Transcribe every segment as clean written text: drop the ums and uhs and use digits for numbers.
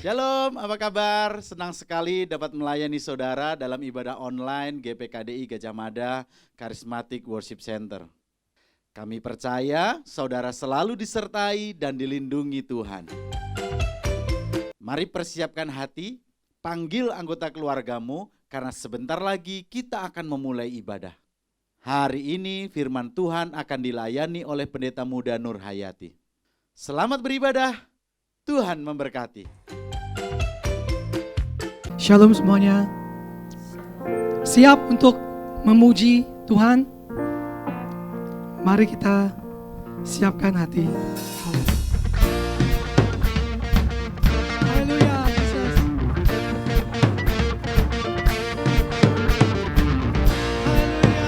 Shalom, apa kabar? Senang sekali dapat melayani saudara dalam ibadah online GPKDI Gajah Mada Charismatic Worship Center. Kami percaya saudara selalu disertai dan dilindungi Tuhan. Mari persiapkan hati, panggil anggota keluargamu karena sebentar lagi kita akan memulai ibadah. Hari ini firman Tuhan akan dilayani oleh pendeta muda Nur Hayati. Selamat beribadah, Tuhan memberkati. Shalom semuanya. Siap untuk memuji Tuhan? Mari kita siapkan hati. Haleluya, Yesus. Haleluya.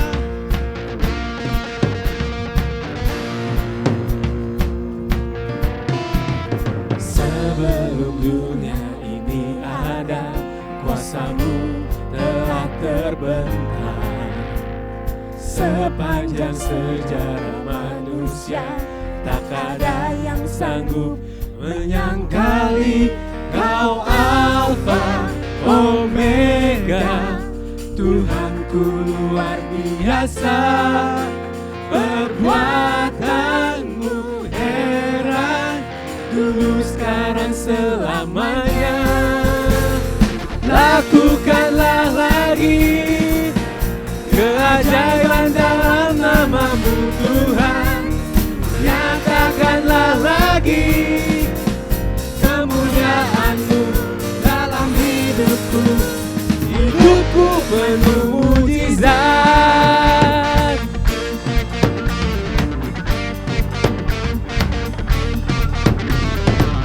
Sebelum dunia ini ada, kuasamu telah terbentang. Sepanjang sejarah manusia, tak ada yang sanggup menyangkali. Kau Alfa Omega, Tuhanku luar biasa. Perbuatanmu heran, dulu sekarang selamanya. Lakukanlah lagi keajaiban dalam nama-Mu Tuhan. Nyatakanlah lagi kemuliaan-Mu dalam hidupku. Hidupku penuh mujizat.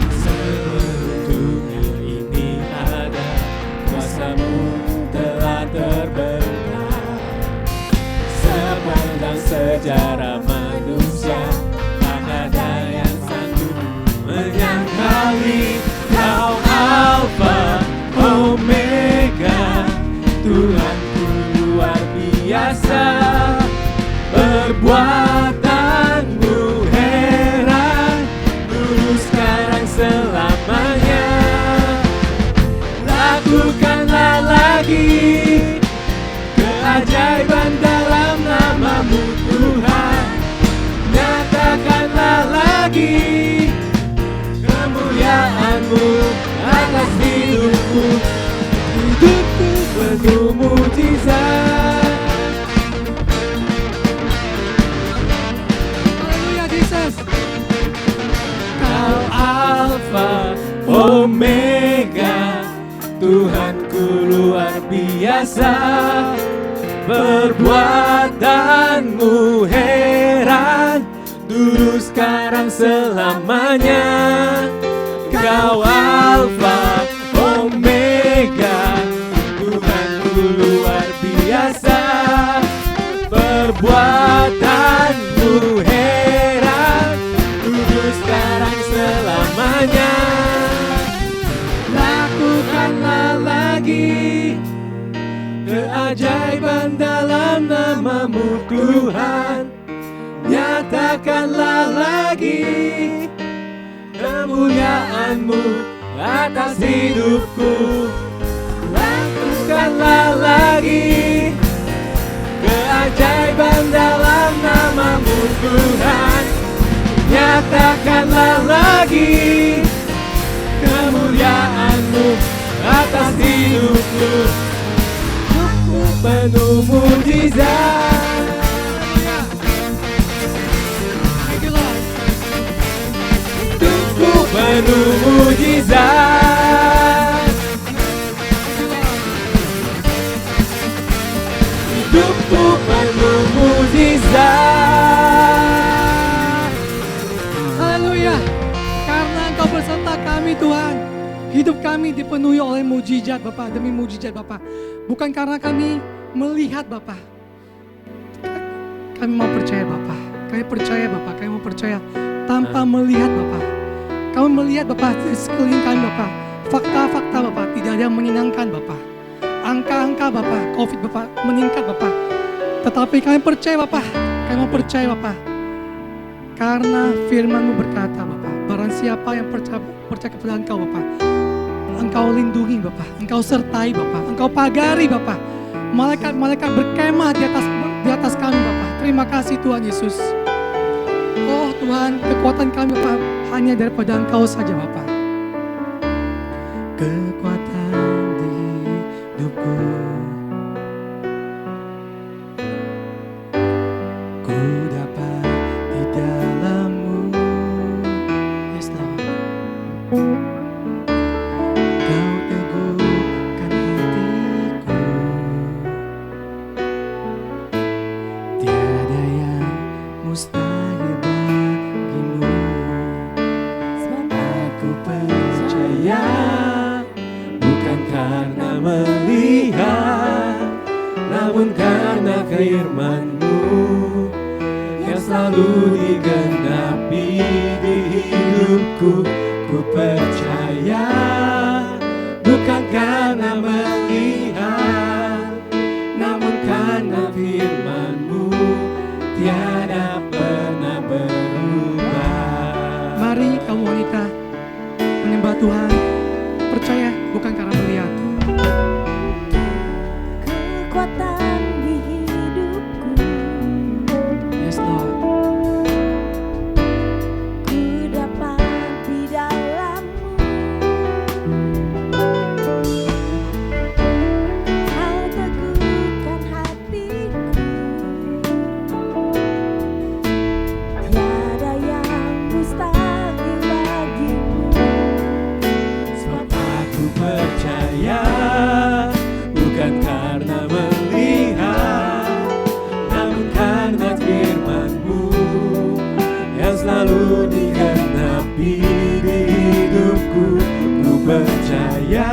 Sebelum dunia ini ada, kuasamu telah terbentang. Sepanjang sejarah manusia, tak ada yang sanggup menyangkali. Kau Alfa Omega, Tuhanku luar biasa. Perbuatanmu heran, dulu sekarang selamanya. Lakukanlah lagi keajaiban dalam nama-Mu Tuhan. Nyatakanlah lagi kemuliaan-Mu atas hidupku. Hidupku penuh mujizat. Haleluya, Yesus. Kau Alfa Omega, Tuhanku luar biasa. Perbuatanmu heran, dulu sekarang selamanya. Kau Alfa Omega, Tuhanku luar biasa. Perbuatanmu heran, dulu sekarang selamanya. Lakukanlah lagi keajaiban dalam nama-Mu Tuhan. Nyatakanlah lagi kemuliaan-Mu atas hidupku. Lakukanlah lagi keajaiban dalam nama-Mu Tuhan. Nyatakanlah lagi lagi kemuliaan-Mu atas hidupku. Hidupku penuh mujizat. Thank you, Lord. Hidupku penuh mujizat. Hidupku penuh mujizat. Haleluya. Karena Engkau beserta kami Tuhan, hidup kami dipenuhi oleh mujizat Bapa, demi mujizat Bapa. Bukan karena kami melihat Bapa. Kami mau percaya Bapa. Kami percaya Bapa, kami mau percaya tanpa melihat Bapa. Kami melihat Bapa di sekeliling kami Bapa. Fakta-fakta Bapa tidak ada yang menyenangkan Bapa. Angka-angka Bapa, COVID Bapa meningkat Bapa. Tetapi kami percaya Bapa, kami mau percaya Bapa. Karena firman-Mu berkata Bapa, barang siapa yang percaya kepada Engkau Bapa, Engkau lindungi Bapa, Engkau sertai Bapa, Engkau pagari Bapa. Malaikat-malaikat berkemah di atas kami Bapa. Terima kasih Tuhan Yesus. Oh Tuhan, kekuatan kami Bapa hanya daripada Engkau saja Bapa. Kekuatan di hidupku, ku dapat di dalam-Mu. Yes Lord. Kau teguhkan hatiku, tiada yang mustahil bagimu. Sebab aku percaya, bukan karena melihat, namun karena firman-Mu yang selalu digenapi di hidupku. Ku percaya, bukan karena melihat, namun karena firman-Mu tiada pernah berubah. Mari kamu wanita menyembah Tuhan. Percaya bukan karena melihat. Kekuatan di hidupku, Yes Lord. ku dapat di dalam-Mu. Kau teguhkan hatiku, tiada yang mustahil bagimu. Sebab aku percaya, bukan karena melihat, namun karena firman-Mu yang selalu digenapi di hidupku. Ku percaya,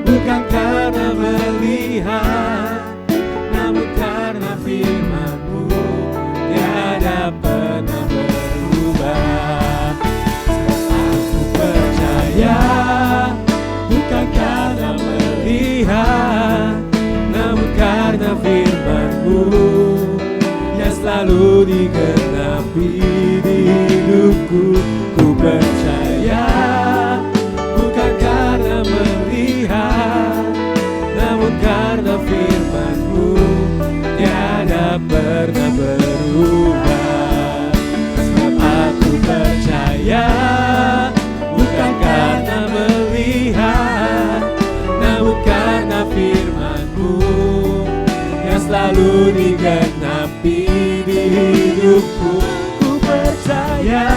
bukan karena melihat, namun karena firman-Mu tiada pernah berubah. Aku percaya, bukan karena melihat, namun karena firman-Mu yang selalu digenapi di hidupku. Ku percaya, bukan karena melihat, namun karena firman-Mu tiada pernah berubah. Sebab aku percaya, bukan karena melihat, namun karena firman-Mu yang selalu digenapi di hidupku. Ku percaya,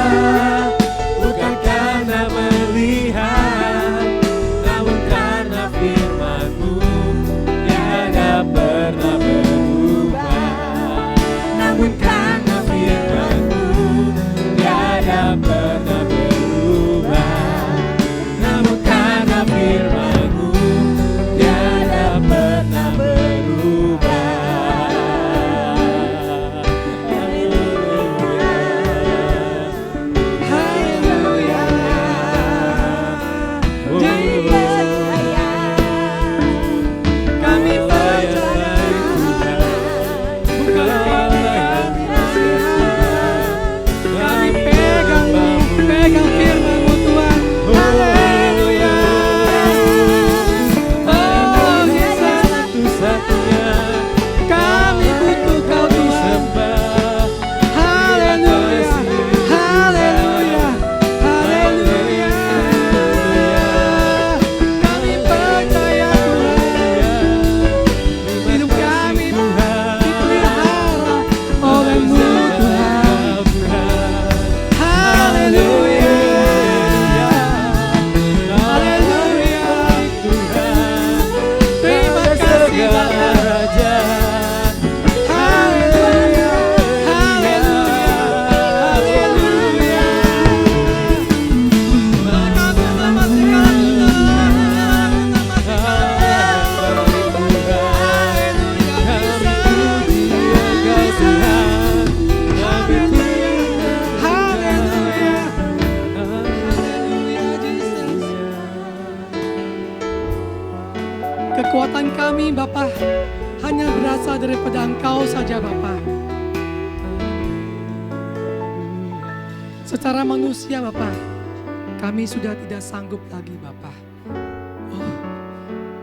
kekuatan kami Bapa hanya berasal daripada Engkau saja Bapa. Secara manusia Bapa, kami sudah tidak sanggup lagi Bapa. Oh,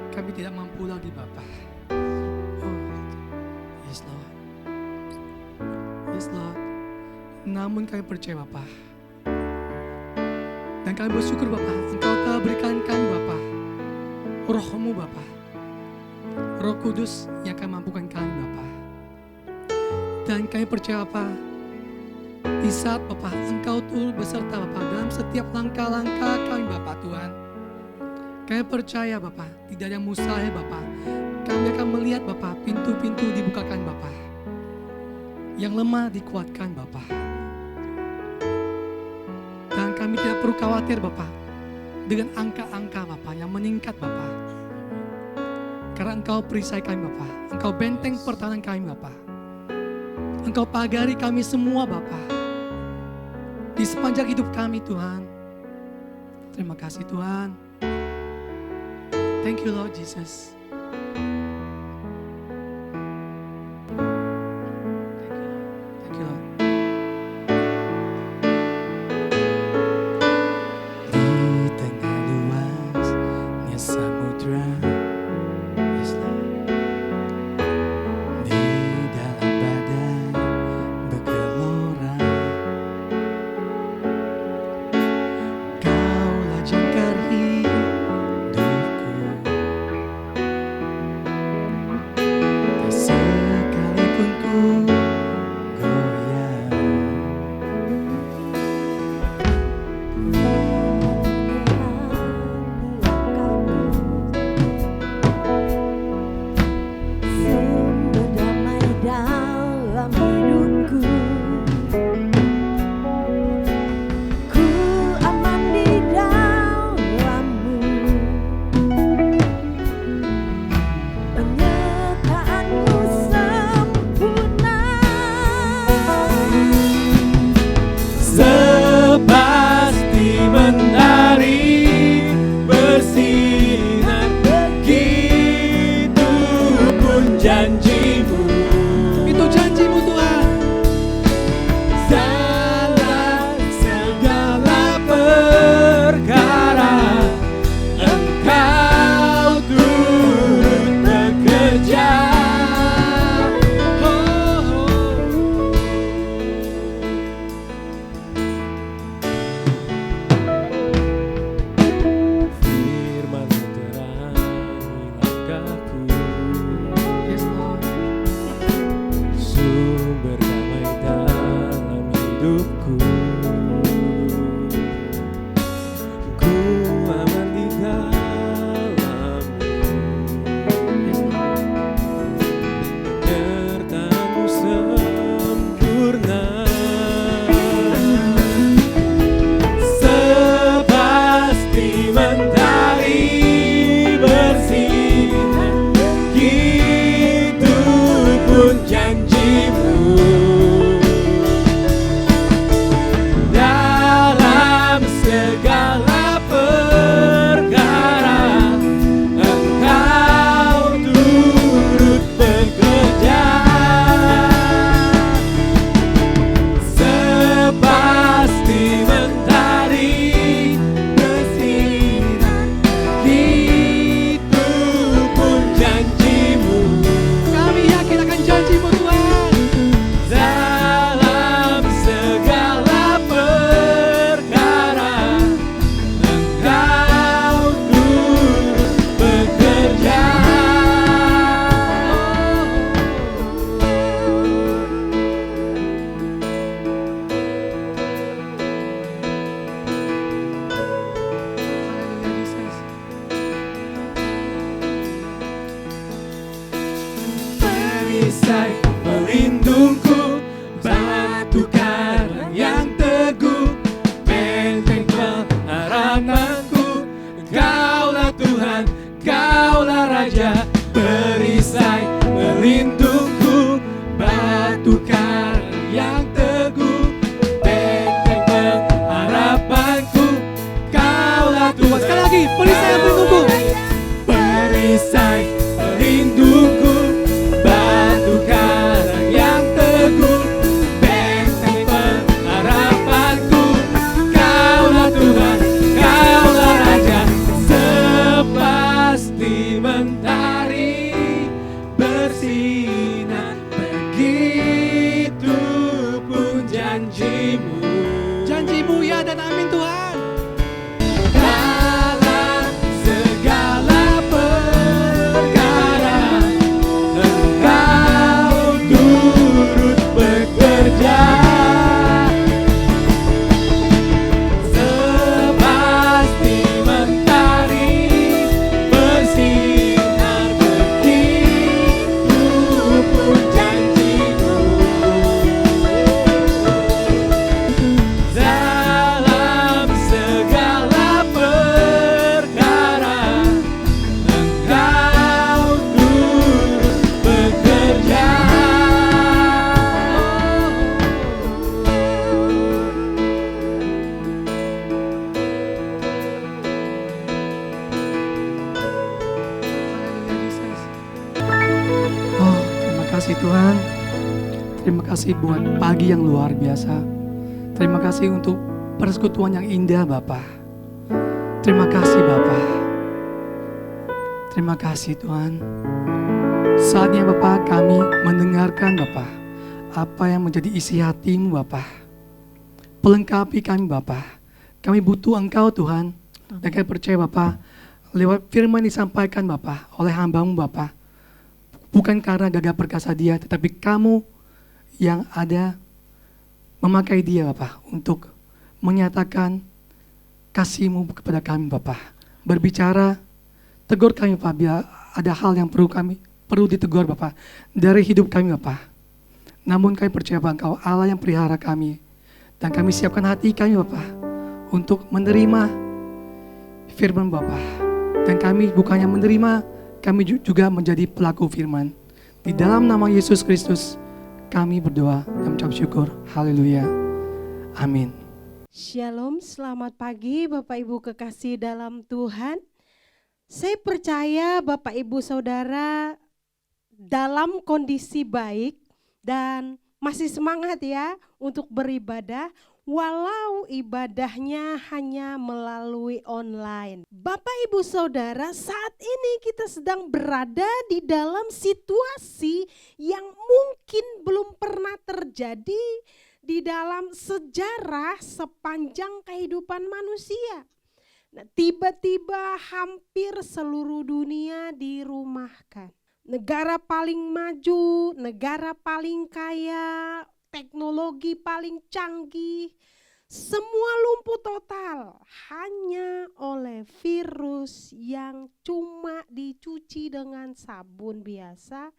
kami tidak mampu lagi Bapa. Oh, yes Lord. Yes Lord. Namun kami percaya Bapa. Dan kami bersyukur Bapa, Engkau telah berikan kami Bapa Roh-Mu Bapa, Roh Kudus yang akan mampukan kami Bapa. Dan kami percaya Bapa, di saat Bapa Engkau turut beserta Bapa dalam setiap langkah-langkah kami Bapa Tuhan. Kami percaya Bapa, tidak ada yang mustahil Bapa. Kami akan melihat Bapa pintu-pintu dibukakan Bapa, yang lemah dikuatkan Bapa. Dan kami tidak perlu khawatir Bapa dengan angka-angka Bapa yang meningkat Bapa. Karena Engkau perisai kami Bapa, Engkau benteng pertahanan kami Bapa. Engkau pagari kami semua Bapa di sepanjang hidup kami Tuhan. Terima kasih Tuhan. Thank you Lord Jesus. Thank you Lord. Di tengah luasnya samudra, yes Lord. Di dalam badai bergelora, Kaulah jangkar hidupku. Tak sekalipun ku goyah, Sumber damai dalam hidupku, ku aman di dalam-Mu. Penyertaan-Mu sempurna, sepasti mentari bersinar, begitu pun janji-Mu. Itu janji-Mu Tuhan. Dalam segala perkara Engkau turut bekerja. Firman-Mu terangi langkahku, Yes Lord. sumber damai dalam hidupku. Ku aman di dalam-Mu, Yes Lord. penyertaan-Mu sempurna. Sepasti mentari bersinar, begitu pun janji-Mu. janjimu. Janjimu ya dan amin Tuhan. Dalam segala perkara Engkau turut bekerja. Sepasti mentari bersinar begitu pun janjimu. Dalam segala perkara Engkau turut bekerja. Oh, terima kasih Tuhan. Terima kasih buat pagi yang luar biasa. Terima kasih untuk persekutuan yang indah Bapa. Terima kasih Bapa. Terima kasih Tuhan. Saatnya Bapa kami mendengarkan Bapa apa yang menjadi isi hatimu Bapa. Pelengkapi kami Bapa. Kami butuh Engkau Tuhan. Dan kami percaya Bapa lewat firman disampaikan Bapa oleh hamba-Mu Bapa. Bukan karena gagah perkasa dia, tetapi kamu yang ada memakai dia Bapa untuk menyatakan kasih-Mu kepada kami Bapa. Berbicara, tegur kami Bapa bila ada hal yang perlu ditegur Bapa dari hidup kami Bapa. Namun kami percaya bahwa Engkau Allah yang pelihara kami. Dan kami siapkan hati kami Bapa untuk menerima firman Bapa. Dan kami bukannya menerima, kami juga menjadi pelaku firman. Di dalam nama Yesus Kristus kami berdoa dan mengucap syukur. Haleluya. Amin. Shalom, selamat pagi Bapak Ibu kekasih dalam Tuhan. Saya percaya Bapak Ibu Saudara dalam kondisi baik dan masih semangat ya untuk beribadah walau ibadahnya hanya melalui online. Bapak Ibu Saudara, saat ini kita sedang berada di dalam situasi yang mungkin belum pernah terjadi di dalam sejarah sepanjang kehidupan manusia. Nah, tiba-tiba hampir seluruh dunia dirumahkan. Negara paling maju, negara paling kaya, teknologi paling canggih, semua lumpuh total hanya oleh virus yang cuma dicuci dengan sabun biasa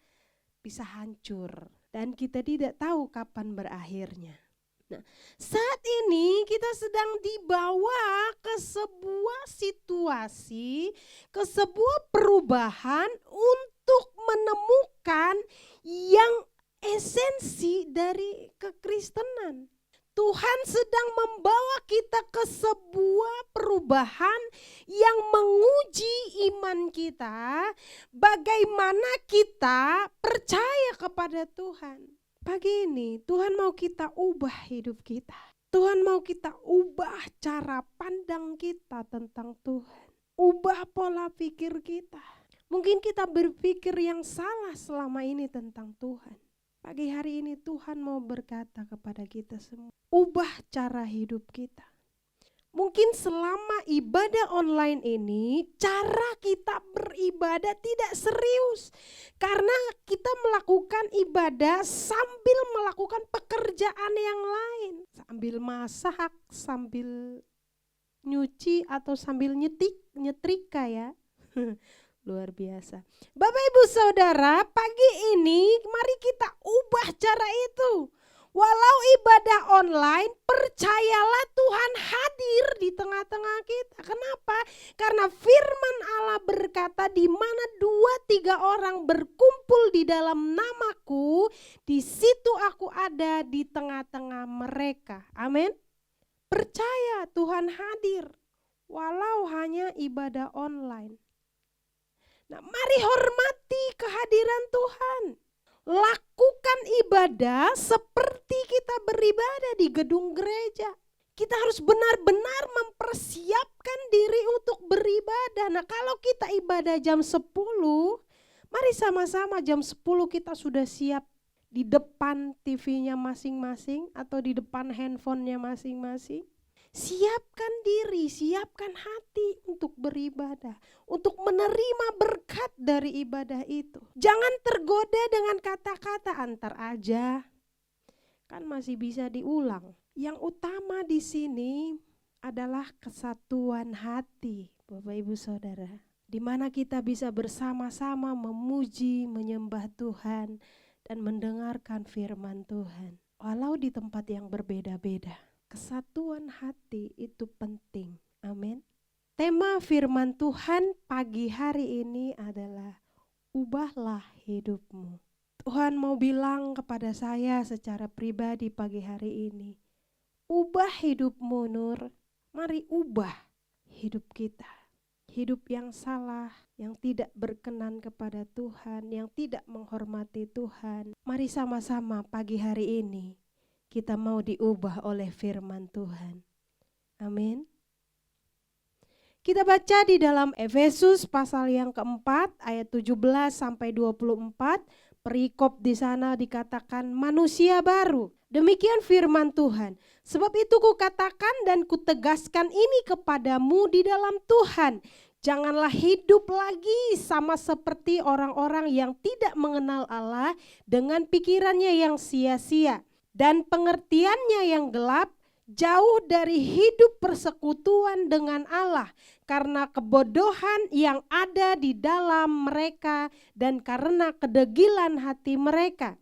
bisa hancur dan kita tidak tahu kapan berakhirnya. Nah, saat ini kita sedang dibawa ke sebuah situasi, ke sebuah perubahan untuk menemukan yang esensi dari kekristenan. Tuhan sedang membawa kita ke sebuah perubahan yang menguji iman kita, bagaimana kita percaya kepada Tuhan. Pagi ini Tuhan mau kita ubah hidup kita. Tuhan mau kita ubah cara pandang kita tentang Tuhan. Ubah pola pikir kita. Mungkin kita berpikir yang salah selama ini tentang Tuhan. Pagi hari ini Tuhan mau berkata kepada kita semua, ubah cara hidup kita. Mungkin selama ibadah online ini, cara kita beribadah tidak serius. Karena kita melakukan ibadah sambil melakukan pekerjaan yang lain. Sambil masak, sambil nyuci atau sambil nyetrika ya. Luar biasa. Bapak Ibu Saudara, pagi ini mari kita ubah cara itu. Walau ibadah online, percayalah Tuhan hadir di tengah-tengah kita. Kenapa? Karena firman Allah berkata, di mana 2-3 orang berkumpul di dalam namaku, di situ aku ada di tengah-tengah mereka. Amin. Percaya Tuhan hadir, walau hanya ibadah online. Nah, mari hormati kehadiran Tuhan. Lakukan ibadah seperti kita beribadah di gedung gereja. Kita harus benar-benar mempersiapkan diri untuk beribadah. Nah, kalau kita ibadah jam 10, mari sama-sama jam 10 kita sudah siap di depan TV-nya masing-masing atau di depan handphonenya masing-masing. Siapkan diri, siapkan hati untuk beribadah, untuk menerima berkat dari ibadah itu. Jangan tergoda dengan kata-kata antar aja, kan masih bisa diulang. Yang utama di sini adalah kesatuan hati, Bapak Ibu Saudara, di mana kita bisa bersama-sama memuji, menyembah Tuhan dan mendengarkan firman Tuhan, walau di tempat yang berbeda-beda. Kesatuan hati itu penting. Amin. Tema firman Tuhan pagi hari ini adalah ubahlah hidupmu. Tuhan mau bilang kepada saya secara pribadi pagi hari ini, ubah hidupmu Nur. Mari ubah hidup kita. Hidup yang salah, yang tidak berkenan kepada Tuhan, yang tidak menghormati Tuhan. Mari sama-sama pagi hari ini kita mau diubah oleh firman Tuhan. Amin. Kita baca di dalam Efesus pasal yang keempat ayat 17 sampai 24. Perikop di sana dikatakan manusia baru. Demikian firman Tuhan. Sebab itu kukatakan dan kutegaskan ini kepadamu di dalam Tuhan. Janganlah hidup lagi sama seperti orang-orang yang tidak mengenal Allah dengan pikirannya yang sia-sia dan pengertiannya yang gelap, jauh dari hidup persekutuan dengan Allah karena kebodohan yang ada di dalam mereka dan karena kedegilan hati mereka.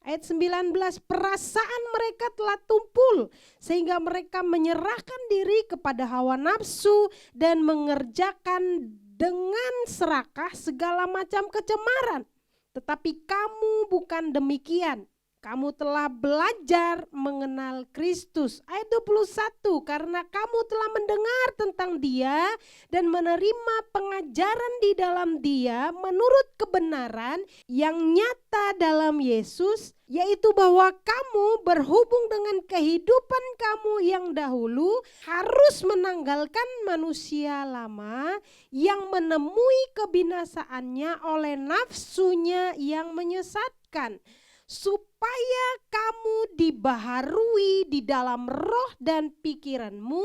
Ayat 19, perasaan mereka telah tumpul sehingga mereka menyerahkan diri kepada hawa nafsu dan mengerjakan dengan serakah segala macam kecemaran. Tetapi kamu bukan demikian. Kamu telah belajar mengenal Kristus. Ayat 21, karena kamu telah mendengar tentang Dia dan menerima pengajaran di dalam Dia menurut kebenaran yang nyata dalam Yesus, yaitu bahwa kamu berhubung dengan kehidupan kamu yang dahulu harus menanggalkan manusia lama yang menemui kebinasaannya oleh nafsunya yang menyesatkan, supaya kamu dibaharui di dalam roh dan pikiranmu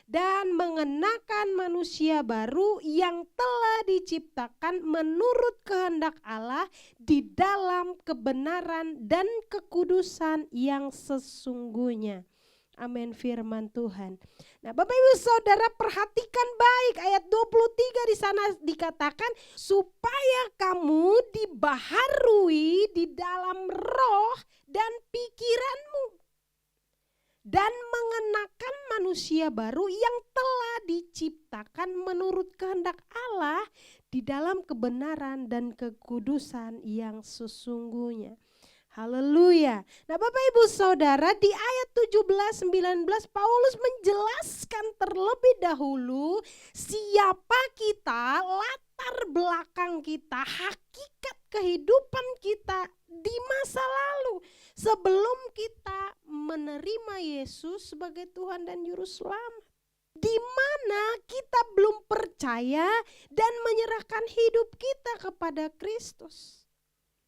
dan mengenakan manusia baru yang telah diciptakan menurut kehendak Allah di dalam kebenaran dan kekudusan yang sesungguhnya. Amin firman Tuhan. Nah, Bapak Ibu Saudara perhatikan baik ayat 23 di sana dikatakan supaya kamu dibaharui di dalam roh dan pikiranmu dan mengenakan manusia baru yang telah diciptakan menurut kehendak Allah di dalam kebenaran dan kekudusan yang sesungguhnya. Haleluya. Nah Bapak Ibu Saudara, di ayat 17-19 Paulus menjelaskan terlebih dahulu siapa kita, latar belakang kita, hakikat kehidupan kita di masa lalu sebelum kita menerima Yesus sebagai Tuhan dan Juru Selamat. Di mana kita belum percaya dan menyerahkan hidup kita kepada Kristus.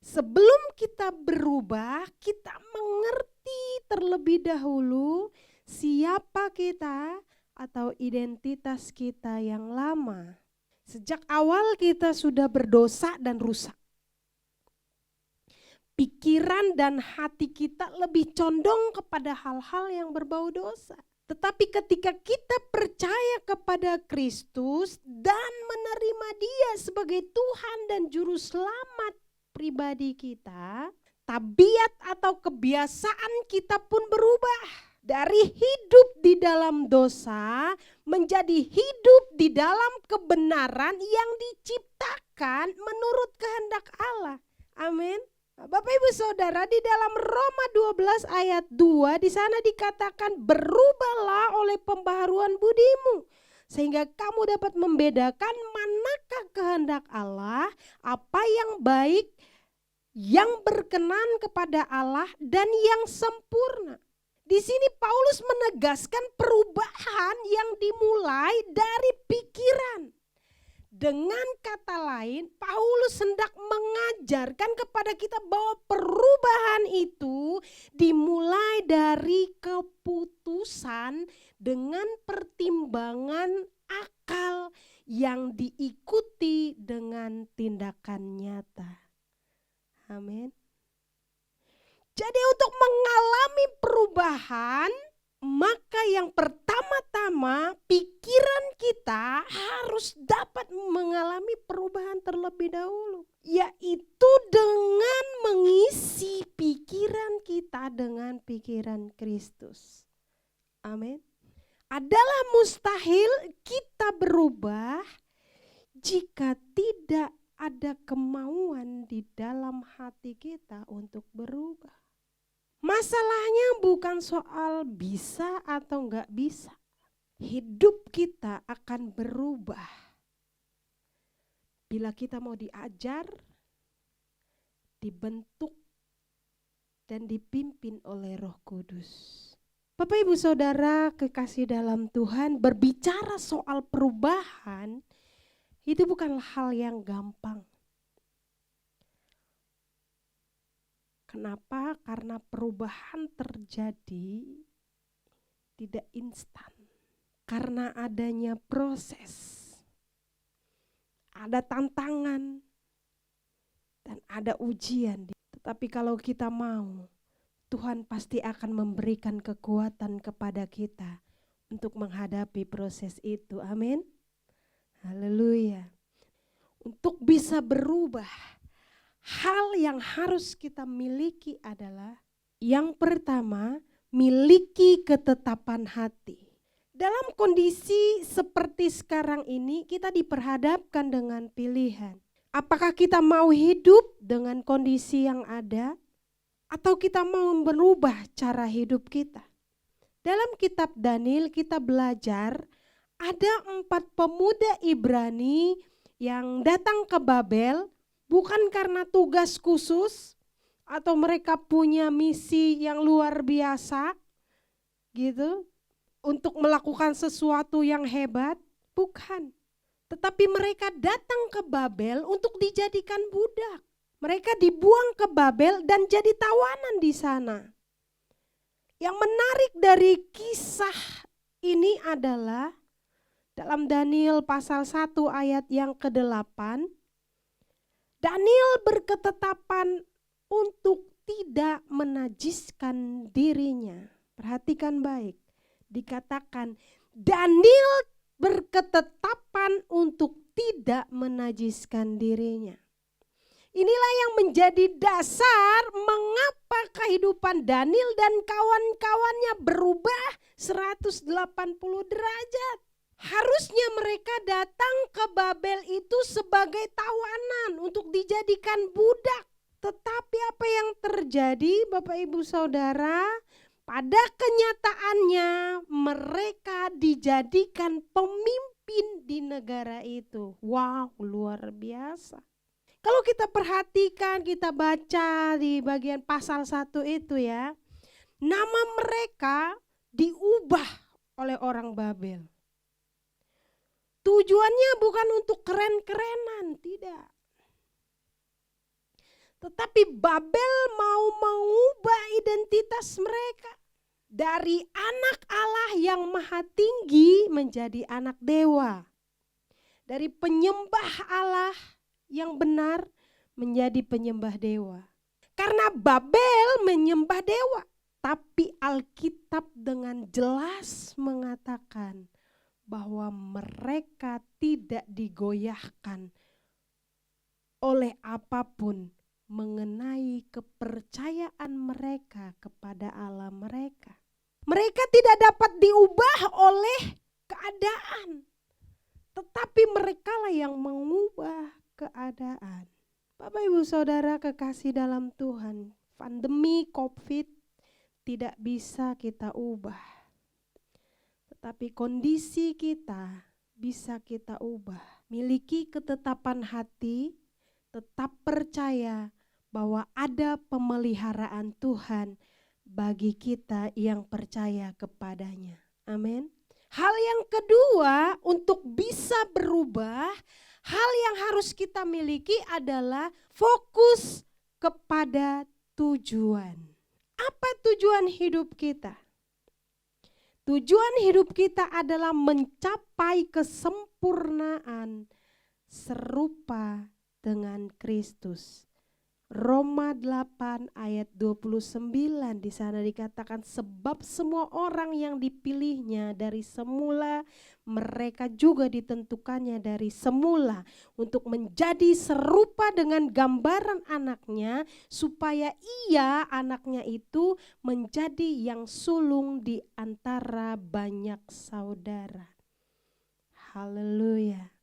Sebelum kita berubah, kita mengerti terlebih dahulu siapa kita atau identitas kita yang lama. Sejak awal kita sudah berdosa dan rusak. Pikiran dan hati kita lebih condong kepada hal-hal yang berbau dosa. Tetapi ketika kita percaya kepada Kristus dan menerima Dia sebagai Tuhan dan Juru Selamat pribadi kita, tabiat atau kebiasaan kita pun berubah. Dari hidup di dalam dosa menjadi hidup di dalam kebenaran yang diciptakan menurut kehendak Allah. Amin. Bapak Ibu Saudara, di dalam Roma 12 ayat 2 di sana dikatakan berubahlah oleh pembaharuan budimu sehingga kamu dapat membedakan manakah kehendak Allah, apa yang baik, yang berkenan kepada Allah dan yang sempurna. Di sini Paulus menegaskan perubahan yang dimulai dari pikiran, Dengan kata lain, Paulus hendak mengajarkan kepada kita bahwa perubahan itu dimulai dari keputusan dengan pertimbangan akal yang diikuti dengan tindakan nyata. Amin. Jadi untuk mengalami perubahan, maka yang pertama-tama pikiran kita harus dapat mengalami perubahan terlebih dahulu. Yaitu dengan mengisi pikiran kita dengan pikiran Kristus. Amin. Adalah mustahil kita berubah jika tidak ada kemauan di dalam hati kita untuk berubah. Masalahnya bukan soal bisa atau enggak bisa. Hidup kita akan berubah bila kita mau diajar, dibentuk, dan dipimpin oleh Roh Kudus. Bapak Ibu Saudara kekasih dalam Tuhan, berbicara soal perubahan itu bukanlah hal yang gampang. Kenapa? Karena perubahan terjadi tidak instan. Karena adanya proses. Ada tantangan dan ada ujian. Tetapi kalau kita mau, Tuhan pasti akan memberikan kekuatan kepada kita untuk menghadapi proses itu. Amin. Haleluya. Untuk bisa berubah, hal yang harus kita miliki adalah yang pertama, miliki ketetapan hati. Dalam kondisi seperti sekarang ini, kita diperhadapkan dengan pilihan. Apakah kita mau hidup dengan kondisi yang ada, atau kita mau merubah cara hidup kita? Dalam kitab Daniel kita belajar ada 4 pemuda Ibrani yang datang ke Babel bukan karena tugas khusus atau mereka punya misi yang luar biasa gitu untuk melakukan sesuatu yang hebat, bukan. Tetapi mereka datang ke Babel untuk dijadikan budak. Mereka dibuang ke Babel dan jadi tawanan di sana. Yang menarik dari kisah ini adalah dalam Daniel pasal 1 ayat yang ke-8, Daniel berketetapan untuk tidak menajiskan dirinya. Perhatikan baik, dikatakan Daniel berketetapan untuk tidak menajiskan dirinya. Inilah yang menjadi dasar mengapa kehidupan Daniel dan kawan-kawannya berubah 180 derajat. Harusnya mereka datang ke Babel itu sebagai tawanan untuk dijadikan budak. Tetapi apa yang terjadi Bapak Ibu Saudara? Pada kenyataannya mereka dijadikan pemimpin di negara itu. Wow, luar biasa. Kalau kita perhatikan, kita baca di bagian pasal 1 itu ya. Nama mereka diubah oleh orang Babel. Tujuannya bukan untuk keren-kerenan, tidak. Tetapi Babel mau mengubah identitas mereka. Dari anak Allah yang maha tinggi menjadi anak dewa. Dari penyembah Allah yang benar menjadi penyembah dewa. Karena Babel menyembah dewa. Tapi Alkitab dengan jelas mengatakan bahwa mereka tidak digoyahkan oleh apapun mengenai kepercayaan mereka kepada Allah mereka. Mereka tidak dapat diubah oleh keadaan, tetapi merekalah yang mengubah keadaan. Bapak Ibu Saudara kekasih dalam Tuhan, pandemi COVID tidak bisa kita ubah, tetapi kondisi kita bisa kita ubah. Miliki ketetapan hati, tetap percaya bahwa ada pemeliharaan Tuhan bagi kita yang percaya kepadanya. Amin. Hal yang kedua, untuk bisa berubah Hal yang harus kita miliki adalah fokus kepada tujuan. Apa tujuan hidup kita? Tujuan hidup kita adalah mencapai kesempurnaan serupa dengan Kristus. Roma 8 ayat 29 di sana dikatakan, sebab semua orang yang dipilihnya dari semula, mereka juga ditentukannya dari semula untuk menjadi serupa dengan gambaran anaknya, supaya ia, anaknya itu, menjadi yang sulung di antara banyak saudara. Haleluya.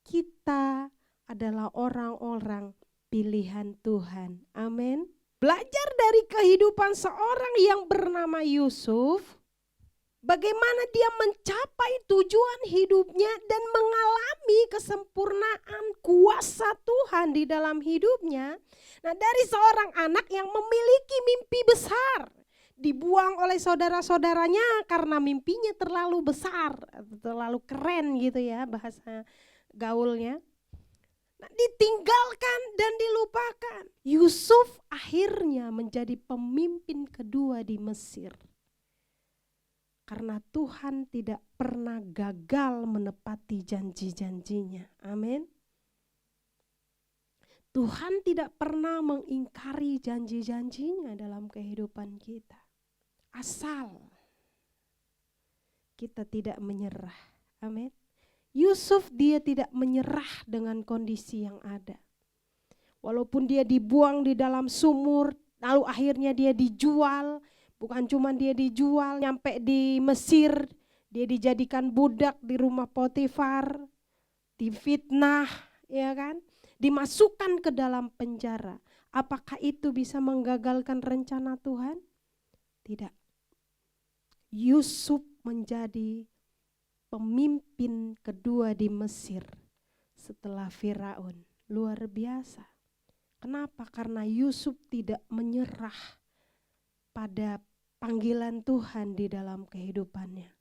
Kita adalah orang-orang pilihan Tuhan. Amin. Belajar dari kehidupan seorang yang bernama Yusuf, bagaimana dia mencapai tujuan hidupnya dan mengalami kesempurnaan kuasa Tuhan di dalam hidupnya. Nah, dari seorang anak yang memiliki mimpi besar, dibuang oleh saudara-saudaranya karena mimpinya terlalu besar, terlalu keren gitu ya bahasa gaulnya. Nah, ditinggalkan dan dilupakan. Yusuf akhirnya menjadi pemimpin kedua di Mesir. Karena Tuhan tidak pernah gagal menepati janji-janjinya. Amin. Tuhan tidak pernah mengingkari janji-janjinya dalam kehidupan kita. Asal kita tidak menyerah. Amin. Yusuf dia tidak menyerah dengan kondisi yang ada. Walaupun dia dibuang di dalam sumur, lalu akhirnya dia dijual. Bukan cuma dia dijual, nyampe di Mesir, dia dijadikan budak di rumah Potifar, difitnah, ya kan? Dimasukkan ke dalam penjara. Apakah itu bisa menggagalkan rencana Tuhan? Tidak. Yusuf menjadi pemimpin kedua di Mesir setelah Firaun. Luar biasa. Kenapa? Karena Yusuf tidak menyerah pada panggilan Tuhan di dalam kehidupannya.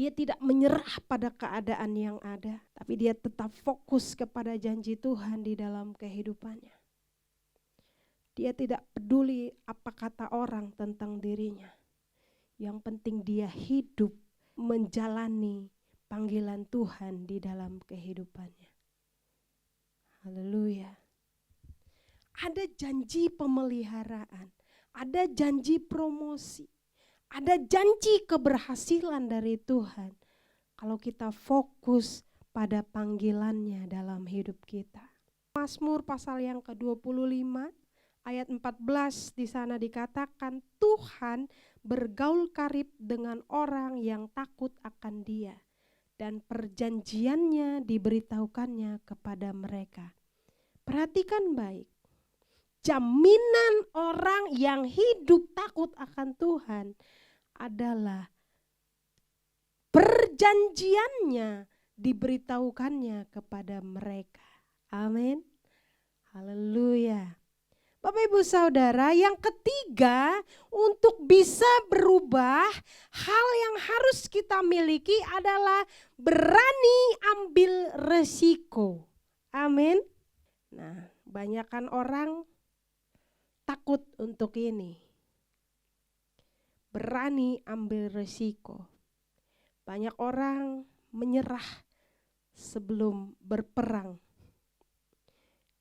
Dia tidak menyerah pada keadaan yang ada, tapi dia tetap fokus kepada janji Tuhan di dalam kehidupannya. Dia tidak peduli apa kata orang tentang dirinya. Yang penting dia hidup menjalani panggilan Tuhan di dalam kehidupannya. Haleluya. Ada janji pemeliharaan, ada janji promosi, ada janji keberhasilan dari Tuhan. Kalau kita fokus pada panggilannya dalam hidup kita. Mazmur pasal yang ke-25 ayat 14 di sana dikatakan, Tuhan bergaul karib dengan orang yang takut akan Dia, dan perjanjiannya diberitahukannya kepada mereka. Perhatikan baik, jaminan orang yang hidup takut akan Tuhan adalah perjanjiannya diberitahukannya kepada mereka. Amin. Haleluya. Bapak Ibu Saudara, yang ketiga, untuk bisa berubah, hal yang harus kita miliki adalah berani ambil resiko. Amin. Nah, banyakkan orang takut untuk ini. Berani ambil resiko. Banyak orang menyerah sebelum berperang.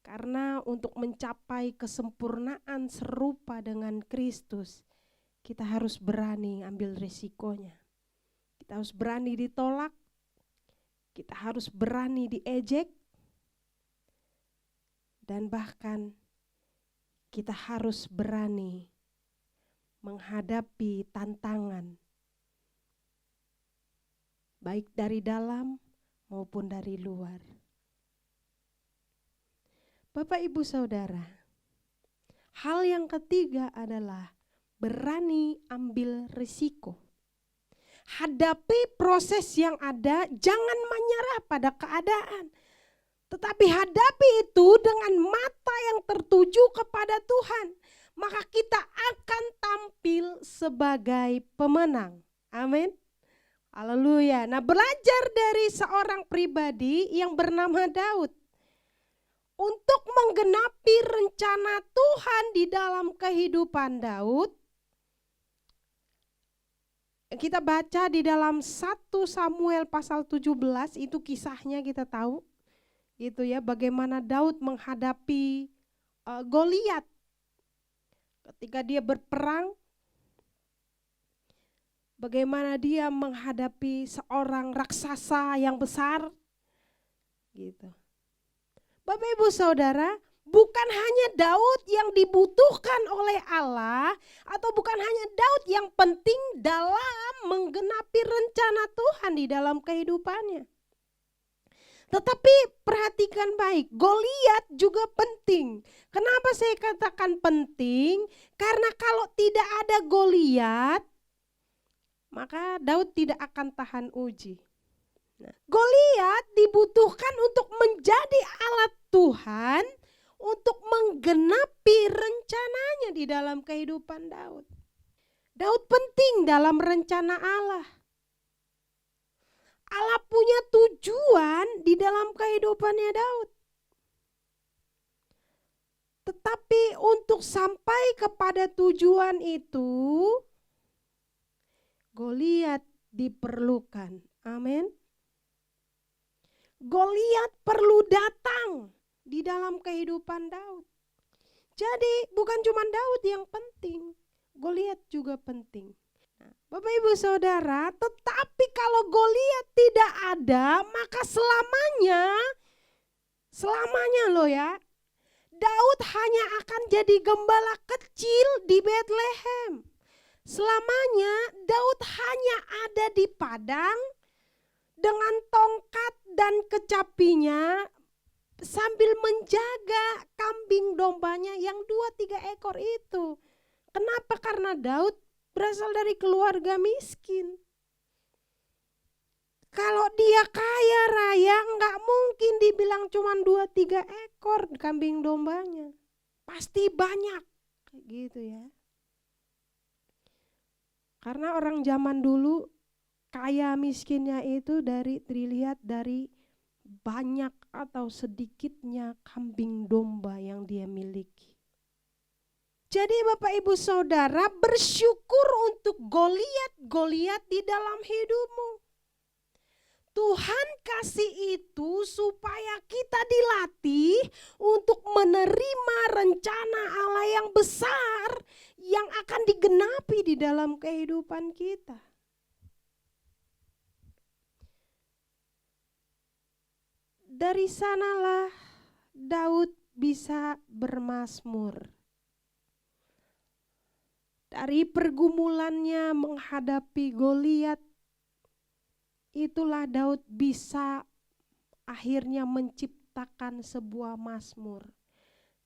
Karena untuk mencapai kesempurnaan serupa dengan Kristus, kita harus berani ambil risikonya. Kita harus berani ditolak, kita harus berani diejek, dan bahkan kita harus berani menghadapi tantangan, baik dari dalam maupun dari luar. Bapak Ibu Saudara, hal yang ketiga adalah berani ambil risiko. Hadapi proses yang ada, jangan menyerah pada keadaan. Tetapi hadapi itu dengan mata yang tertuju kepada Tuhan. Maka kita akan tampil sebagai pemenang. Amin. Haleluya. Nah, belajar dari seorang pribadi yang bernama Daud untuk menggenapi rencana Tuhan di dalam kehidupan Daud. Kita baca di dalam 1 Samuel pasal 17, itu kisahnya kita tahu. Gitu ya, bagaimana Daud menghadapi Goliat. Ketika dia berperang, bagaimana dia menghadapi seorang raksasa yang besar. Gitu. Bapak Ibu Saudara, bukan hanya Daud yang dibutuhkan oleh Allah, atau bukan hanya Daud yang penting dalam menggenapi rencana Tuhan di dalam kehidupannya. Tetapi perhatikan baik, Goliat juga penting. Kenapa saya katakan penting? Karena kalau tidak ada Goliat, maka Daud tidak akan tahan uji. Goliat dibutuhkan untuk menjadi alat Tuhan untuk menggenapi rencananya di dalam kehidupan Daud. Daud penting dalam rencana Allah. Allah punya tujuan di dalam kehidupannya Daud. Tetapi untuk sampai kepada tujuan itu, Goliat diperlukan. Amin. Goliat perlu datang di dalam kehidupan Daud. Jadi bukan cuma Daud yang penting, Goliat juga penting. Nah, Bapak Ibu Saudara, tetapi kalau Goliat tidak ada, maka selamanya loh ya, Daud hanya akan jadi gembala kecil di Bethlehem. Selamanya Daud hanya ada di padang dengan tongkat dan kecapinya sambil menjaga kambing dombanya yang 2-3 ekor itu. Kenapa? Karena Daud berasal dari keluarga miskin. Kalau dia kaya raya nggak mungkin dibilang cuma 2-3 ekor kambing dombanya. Pasti banyak gitu ya. Karena orang zaman dulu kaya miskinnya itu dilihat dari banyak atau sedikitnya kambing domba yang dia miliki. Jadi Bapak Ibu Saudara, bersyukur untuk Goliat di dalam hidupmu. Tuhan kasih itu supaya kita dilatih untuk menerima rencana Allah yang besar yang akan digenapi di dalam kehidupan kita. Dari sanalah Daud bisa bermazmur. Dari pergumulannya menghadapi Goliat, itulah Daud bisa akhirnya menciptakan sebuah mazmur.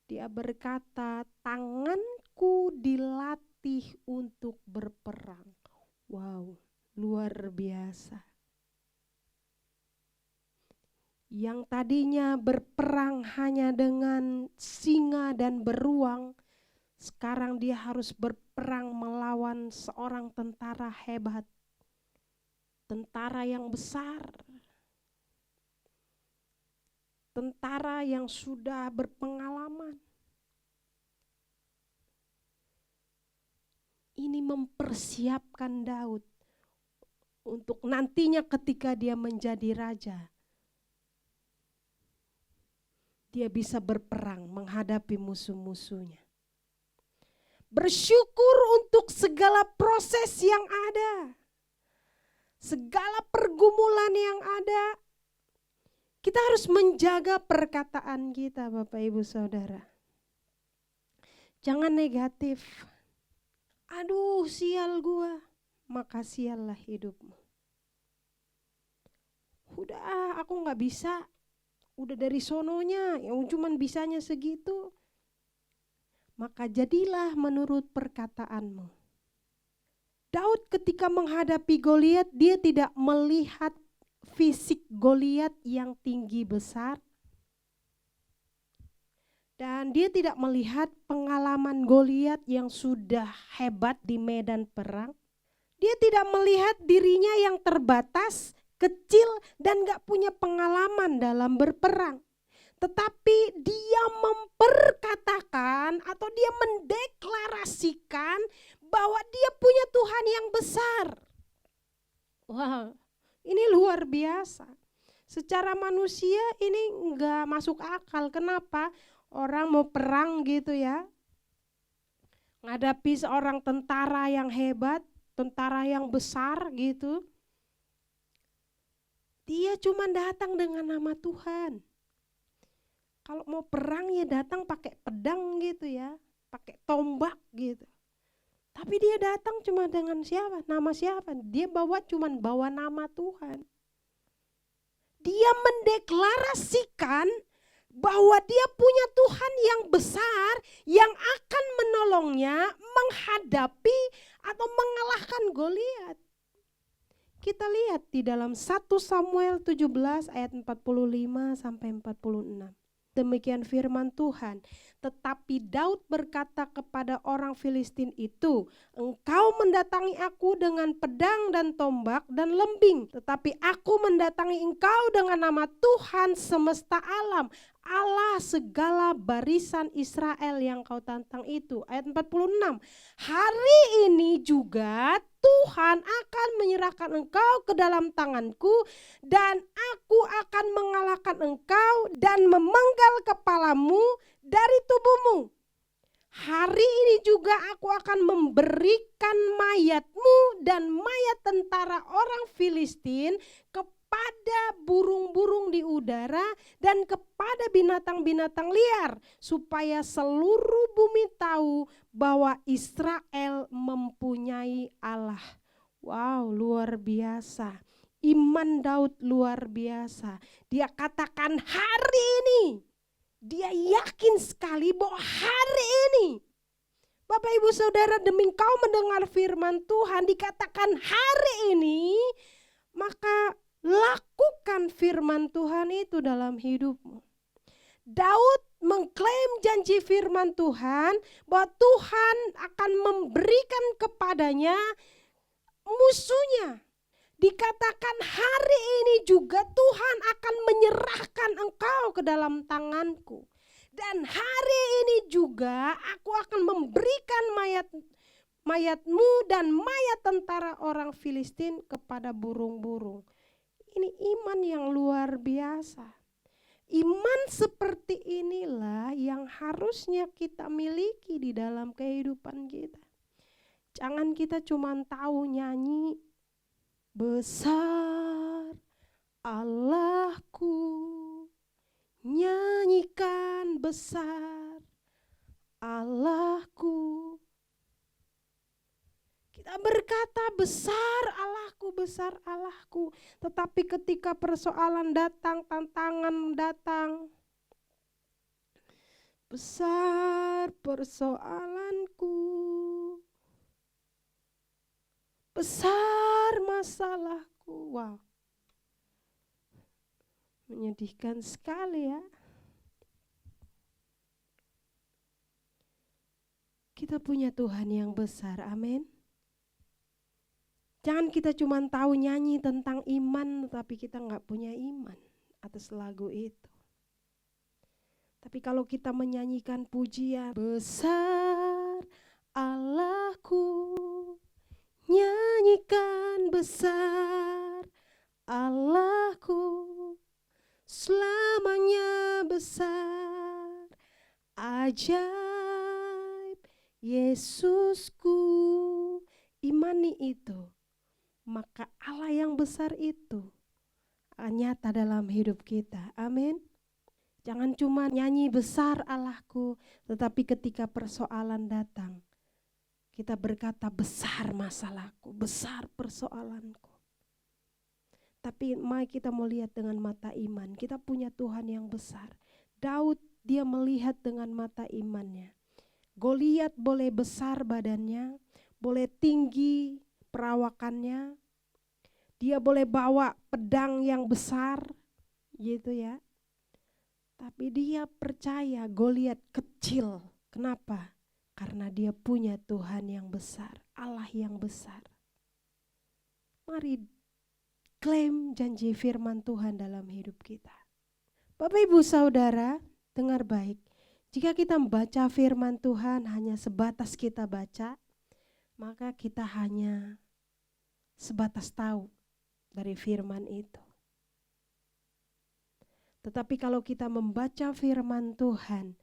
Dia berkata, tanganku dilatih untuk berperang. Wow, luar biasa. Yang tadinya berperang hanya dengan singa dan beruang, sekarang dia harus berperang melawan seorang tentara hebat. Tentara yang besar. Tentara yang sudah berpengalaman. Ini mempersiapkan Daud untuk nantinya ketika dia menjadi raja, dia bisa berperang menghadapi musuh-musuhnya. Bersyukur untuk segala proses yang ada. Segala pergumulan yang ada. Kita harus menjaga perkataan kita, Bapak Ibu Saudara. Jangan negatif. Aduh, sial gua. Maka siallah hidupmu. Udah, aku gak bisa. Udah dari sononya, yang cuman bisanya segitu. Maka jadilah menurut perkataanmu. Daud ketika menghadapi Goliat, dia tidak melihat fisik Goliat yang tinggi besar. Dan dia tidak melihat pengalaman Goliat yang sudah hebat di medan perang. Dia tidak melihat dirinya yang terbatas, kecil, dan gak punya pengalaman dalam berperang. Tetapi dia memperkatakan atau dia mendeklarasikan bahwa dia punya Tuhan yang besar. Wow, ini luar biasa. Secara manusia ini enggak masuk akal. Kenapa? Orang mau perang gitu ya, menghadapi seorang tentara yang hebat, tentara yang besar gitu. Dia cuma datang dengan nama Tuhan. Kalau mau perang ya datang pakai pedang gitu ya, pakai tombak gitu. Tapi dia datang cuma dengan siapa? Nama siapa? Dia cuma bawa nama Tuhan. Dia mendeklarasikan bahwa dia punya Tuhan yang besar yang akan menolongnya menghadapi atau mengalahkan Goliat. Kita lihat di dalam 1 Samuel 17 ayat 45 sampai 46. Demikian firman Tuhan. Tetapi Daud berkata kepada orang Filistin itu, engkau mendatangi aku dengan pedang dan tombak dan lembing. Tetapi aku mendatangi engkau dengan nama Tuhan semesta alam, Allah segala barisan Israel yang kau tantang itu. Ayat 46. Hari ini juga Tuhan akan menyerahkan engkau ke dalam tanganku dan aku akan mengalahkan engkau dan memenggal kepalamu dari tubuhmu. Hari ini juga aku akan memberikan mayatmu dan mayat tentara orang Filistin kepada burung-burung di udara dan kepada binatang-binatang liar, supaya seluruh bumi tahu bahwa Israel mempunyai Allah. Wow, luar biasa. Iman Daud luar biasa. Dia katakan hari ini, dia yakin sekali bahwa hari ini, Bapak Ibu Saudara, demi kau mendengar firman Tuhan dikatakan hari ini, maka lakukan firman Tuhan itu dalam hidupmu. Daud mengklaim janji firman Tuhan bahwa Tuhan akan memberikan kepadanya musuhnya. Dikatakan hari ini juga Tuhan akan menyerahkan engkau ke dalam tanganku. Dan hari ini juga aku akan memberikan mayatmu dan mayat tentara orang Filistin kepada burung-burung. Ini iman yang luar biasa. Iman seperti inilah yang harusnya kita miliki di dalam kehidupan kita. Jangan kita cuma tahu nyanyi, besar Allahku, nyanyikan besar Allahku. Kita berkata besar Allahku, tetapi ketika persoalan datang, tantangan datang, besar persoalanku, besar masalahku. Wow, menyedihkan sekali ya. Kita punya Tuhan yang besar, amin. Jangan kita cuma tahu nyanyi tentang iman, tapi kita nggak punya iman atas lagu itu. Tapi kalau kita menyanyikan pujian, besar Allahku, nyanyikan besar Allahku, selamanya besar, ajaib Yesusku. Imani itu, maka Allah yang besar itu nyata dalam hidup kita. Amin. Jangan cuma nyanyi besar Allahku, tetapi ketika persoalan datang, kita berkata besar masalahku, besar persoalanku. Tapi mari kita mau lihat dengan mata iman. Kita punya Tuhan yang besar. Daud dia melihat dengan mata imannya. Goliat boleh besar badannya, boleh tinggi perawakannya, dia boleh bawa pedang yang besar gitu ya. Tapi dia percaya Goliat kecil. Kenapa? Karena dia punya Tuhan yang besar, Allah yang besar. Mari klaim janji firman Tuhan dalam hidup kita. Bapak Ibu Saudara, dengar baik. Jika kita membaca firman Tuhan hanya sebatas kita baca, maka kita hanya sebatas tahu dari firman itu. Tetapi kalau kita membaca firman Tuhan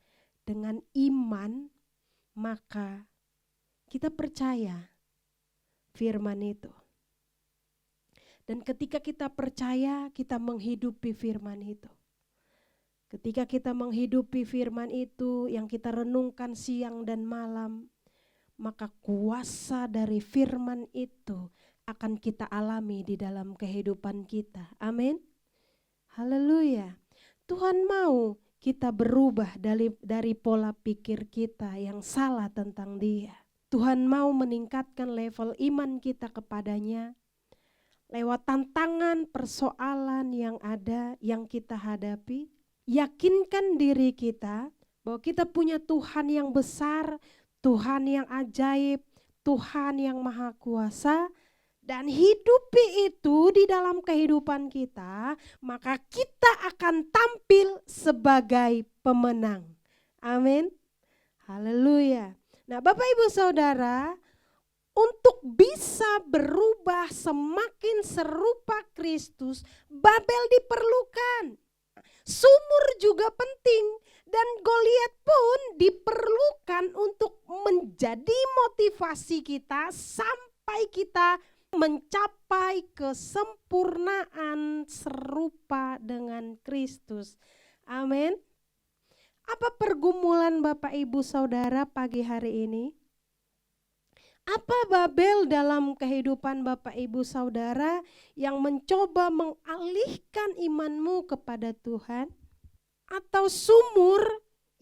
dengan iman, maka kita percaya firman itu. Dan ketika kita percaya, kita menghidupi firman itu. Ketika kita menghidupi firman itu yang kita renungkan siang dan malam, maka kuasa dari firman itu akan kita alami di dalam kehidupan kita. Amin. Haleluya. Tuhan mau kita berubah dari pola pikir kita yang salah tentang Dia. Tuhan mau meningkatkan level iman kita kepadanya lewat tantangan, persoalan yang ada, yang kita hadapi. Yakinkan diri kita bahwa kita punya Tuhan yang besar, Tuhan yang ajaib, Tuhan yang maha kuasa, dan hidupi itu di dalam kehidupan kita, maka kita akan tampil sebagai pemenang. Amin. Haleluya. Nah, Bapak Ibu Saudara, untuk bisa berubah semakin serupa Kristus, Babel diperlukan. Sumur juga penting dan Goliat pun diperlukan untuk menjadi motivasi kita sampai kita mencapai kesempurnaan serupa dengan Kristus. Amin. Apa pergumulan Bapak Ibu Saudara pagi hari ini? Apa Babel dalam kehidupan Bapak Ibu Saudara yang mencoba mengalihkan imanmu kepada Tuhan? Atau sumur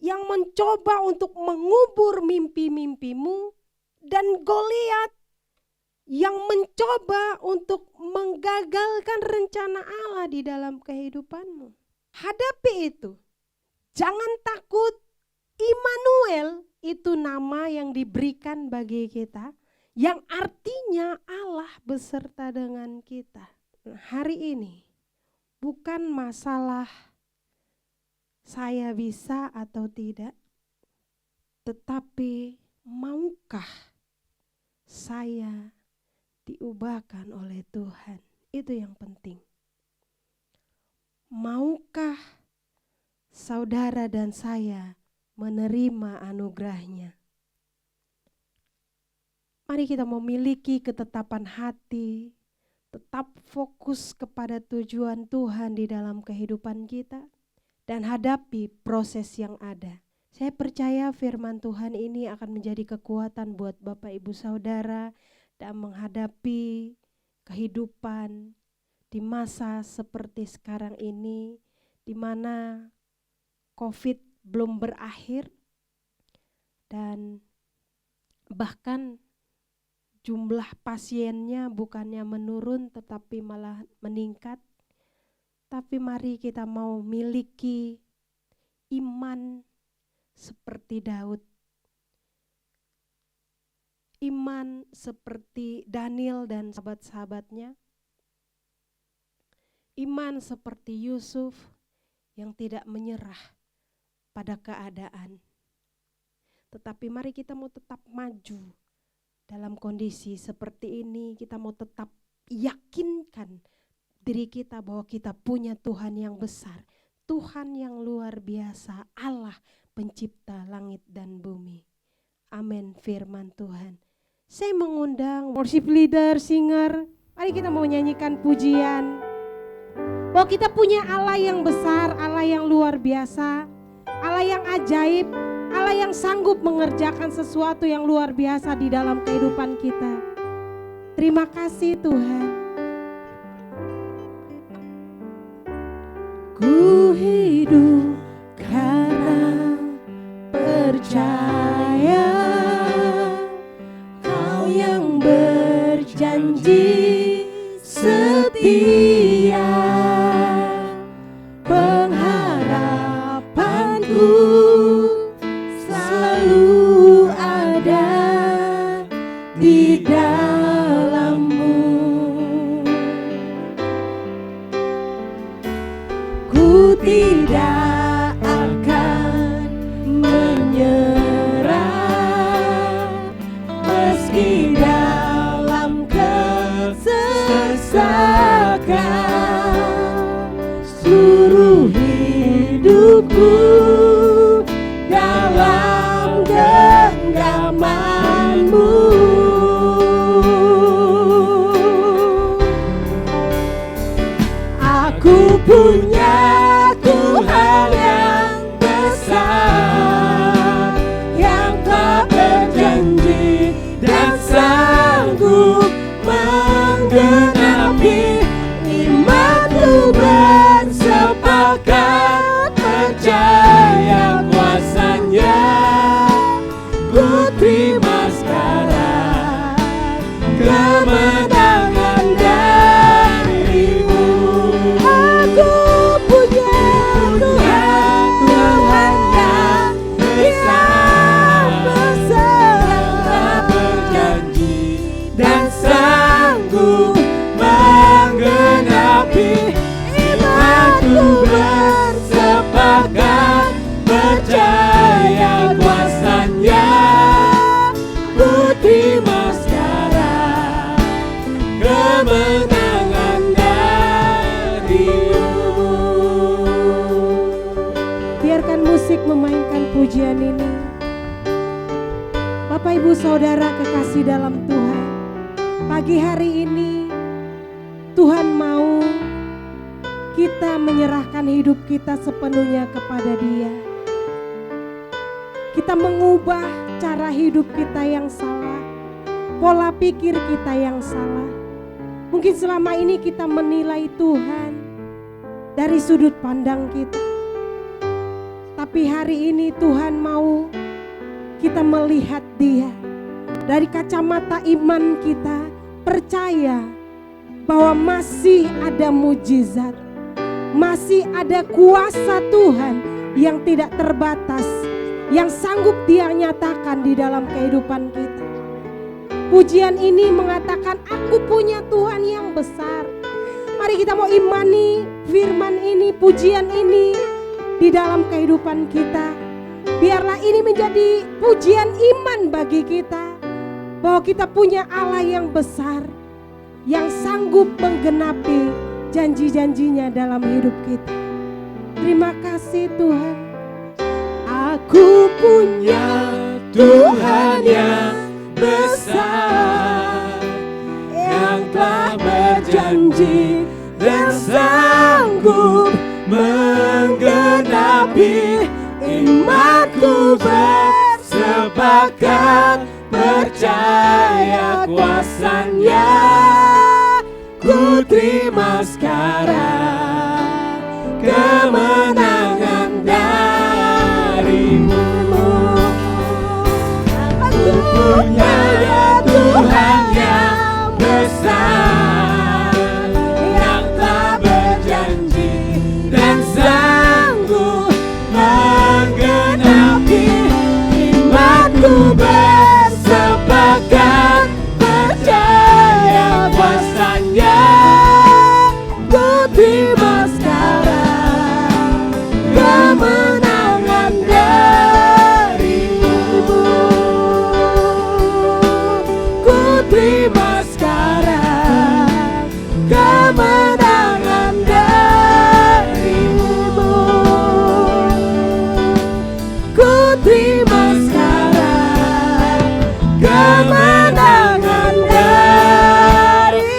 yang mencoba untuk mengubur mimpi-mimpimu? Dan Goliat yang mencoba untuk menggagalkan rencana Allah di dalam kehidupanmu? Hadapi itu. Jangan takut. Immanuel itu nama yang diberikan bagi kita, yang artinya Allah beserta dengan kita. Nah, hari ini bukan masalah saya bisa atau tidak, tetapi maukah saya diubahkan oleh Tuhan? Itu yang penting. Maukah saudara dan saya menerima anugerahnya? Mari kita memiliki ketetapan hati, tetap fokus kepada tujuan Tuhan di dalam kehidupan kita, dan hadapi proses yang ada. Saya percaya firman Tuhan ini akan menjadi kekuatan buat Bapak Ibu Saudara dalam menghadapi kehidupan di masa seperti sekarang ini, di mana COVID belum berakhir dan bahkan jumlah pasiennya bukannya menurun tetapi malah meningkat. Tapi mari kita mau miliki iman seperti Daud, iman seperti Daniel dan sahabat-sahabatnya, iman seperti Yusuf yang tidak menyerah pada keadaan. Tetapi mari kita mau tetap maju dalam kondisi seperti ini. Kita mau tetap yakinkan diri kita bahwa kita punya Tuhan yang besar, Tuhan yang luar biasa, Allah pencipta langit dan bumi. Amin firman Tuhan. Saya mengundang worship leader, singer, mari kita mau nyanyikan pujian bahwa kita punya Allah yang besar, Allah yang luar biasa, Allah yang ajaib, Allah yang sanggup mengerjakan sesuatu yang luar biasa di dalam kehidupan kita. Terima kasih Tuhan. Ku hidup karena percaya Kau yang berjanji setia. Pengharapanku selalu ada di dalam-Mu. seluruh hidupku dalam genggaman-Mu. Aku punya Tuhan yang besar, yang tak berjanji dan sanggup menggenapi. Imanku bersepakat percaya kuasa-Nya. Ku terima sekarang kemenangan dari-Mu. Aku punya Tuhan, Tuhan yang besar, tak berjanji dan sanggup menggenapi. Imanku bersepakat percaya kuasa-Nya. Ku terima sekarang kemenangan dari-Mu. Biarkan musik memainkan pujian ini. Bapak Ibu Saudara kekasih dalam Tuhan, pagi hari ini Tuhan mau kita menyerahkan hidup kita sepenuhnya kepada Dia. Kita mengubah cara hidup kita yang salah, pola pikir kita yang salah. Mungkin selama ini kita menilai Tuhan dari sudut pandang kita. Tapi hari ini Tuhan mau kita melihat Dia dari kacamata iman kita, percaya bahwa masih ada mujizat, masih ada kuasa Tuhan yang tidak terbatas, yang sanggup Dia nyatakan di dalam kehidupan kita. Pujian ini mengatakan aku punya Tuhan yang besar. Mari kita mau imani firman ini, pujian ini di dalam kehidupan kita. Biarlah ini menjadi pujian iman bagi kita, bahwa kita punya Allah yang besar, yang sanggup menggenapi janji-janjinya dalam hidup kita. Terima kasih Tuhan. Aku punya Tuhan yang besar, yang telah berjanji dan sanggup menggenapi. Imanku bersepakat percaya kuasa-Nya. Ku terima sekarang kemenangan dari-Mu. Aku punya Tuhan yang besar, yang telah berjanji dan sanggup menggenapi. Imanku bersepakat percaya kuasa-Nya. Ku terima sekarang kemenangan dari-Mu. Ku terima sekarang kemenangan dari-Mu. Ku terima sekarang kemenangan dari-Mu.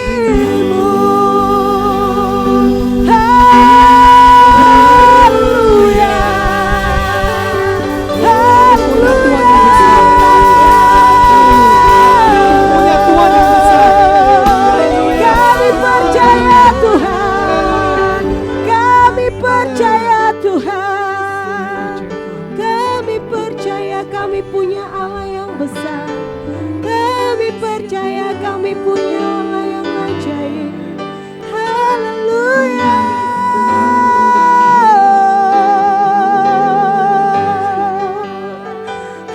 Haleluya, Punya Tuhan yang besar. Kami percaya Tuhan, kami percaya Tuhan, kami percaya kami punya Allah yang besar, kami percaya kami punya Allah yang ajaib. Haleluya.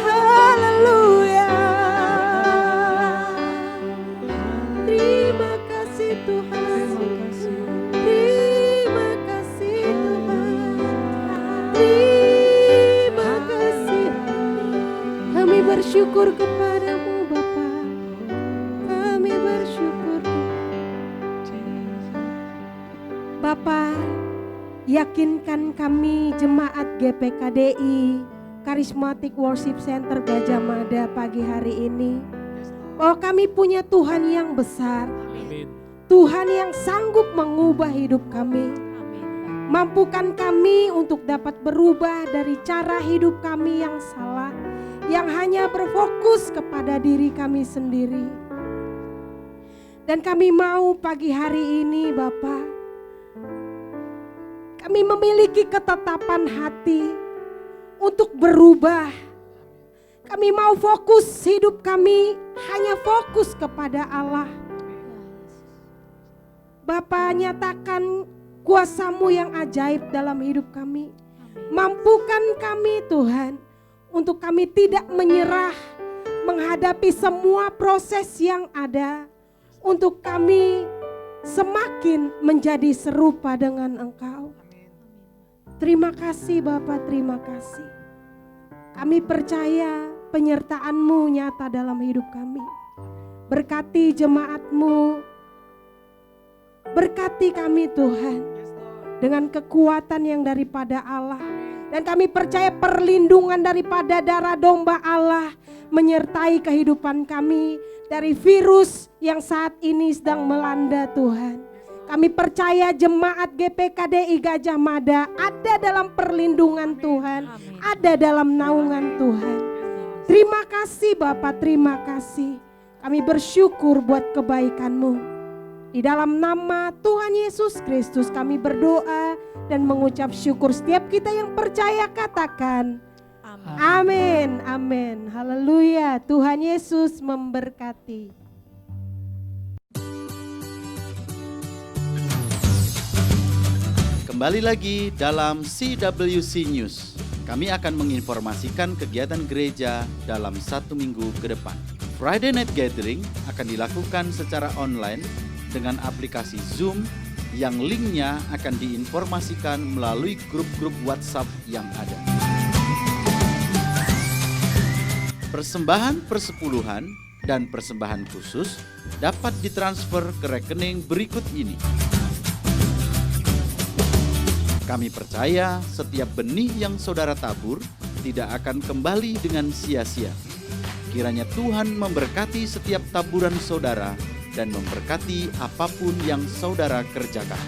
Haleluya. Terima kasih Tuhan. Terima kasih Tuhan. Terima kasih. Kami bersyukur kepadamu Bapa. Kami bersyukur. Yakinkan kami jemaat GPKDI Charismatic Worship Center Gajah Mada pagi hari ini, bahwa kami punya Tuhan yang besar, Tuhan yang sanggup mengubah hidup kami. Mampukan kami untuk dapat berubah dari cara hidup kami yang salah, yang hanya berfokus kepada diri kami sendiri. Dan kami mau pagi hari ini Bapa, kami memiliki ketetapan hati untuk berubah. Kami mau fokus hidup kami hanya fokus kepada Allah. Bapa, nyatakan kuasa-Mu yang ajaib dalam hidup kami. Mampukan kami Tuhan untuk kami tidak menyerah menghadapi semua proses yang ada, untuk kami semakin menjadi serupa dengan Engkau. Terima kasih Bapa, terima kasih. Kami percaya penyertaan-Mu nyata dalam hidup kami. Berkati jemaat-Mu, berkati kami Tuhan dengan kekuatan yang daripada Allah. Dan kami percaya perlindungan daripada darah domba Allah menyertai kehidupan kami dari virus yang saat ini sedang melanda Tuhan. Kami percaya jemaat GPKDI Gajah Mada ada dalam perlindungan Tuhan, ada dalam naungan Tuhan. Terima kasih Bapak, terima kasih. Kami bersyukur buat kebaikan-Mu. Di dalam nama Tuhan Yesus Kristus kami berdoa dan mengucap syukur. Setiap kita yang percaya katakan amin, amin, haleluya. Tuhan Yesus memberkati. Kembali lagi dalam CWC News. Kami akan menginformasikan kegiatan gereja dalam 1 minggu ke depan. Friday Night Gathering akan dilakukan secara online dengan aplikasi Zoom yang linknya akan diinformasikan melalui grup-grup WhatsApp yang ada. Persembahan persepuluhan dan persembahan khusus dapat ditransfer ke rekening berikut ini. Kami percaya setiap benih yang saudara tabur tidak akan kembali dengan sia-sia. Kiranya Tuhan memberkati setiap taburan saudara dan memberkati apapun yang saudara kerjakan.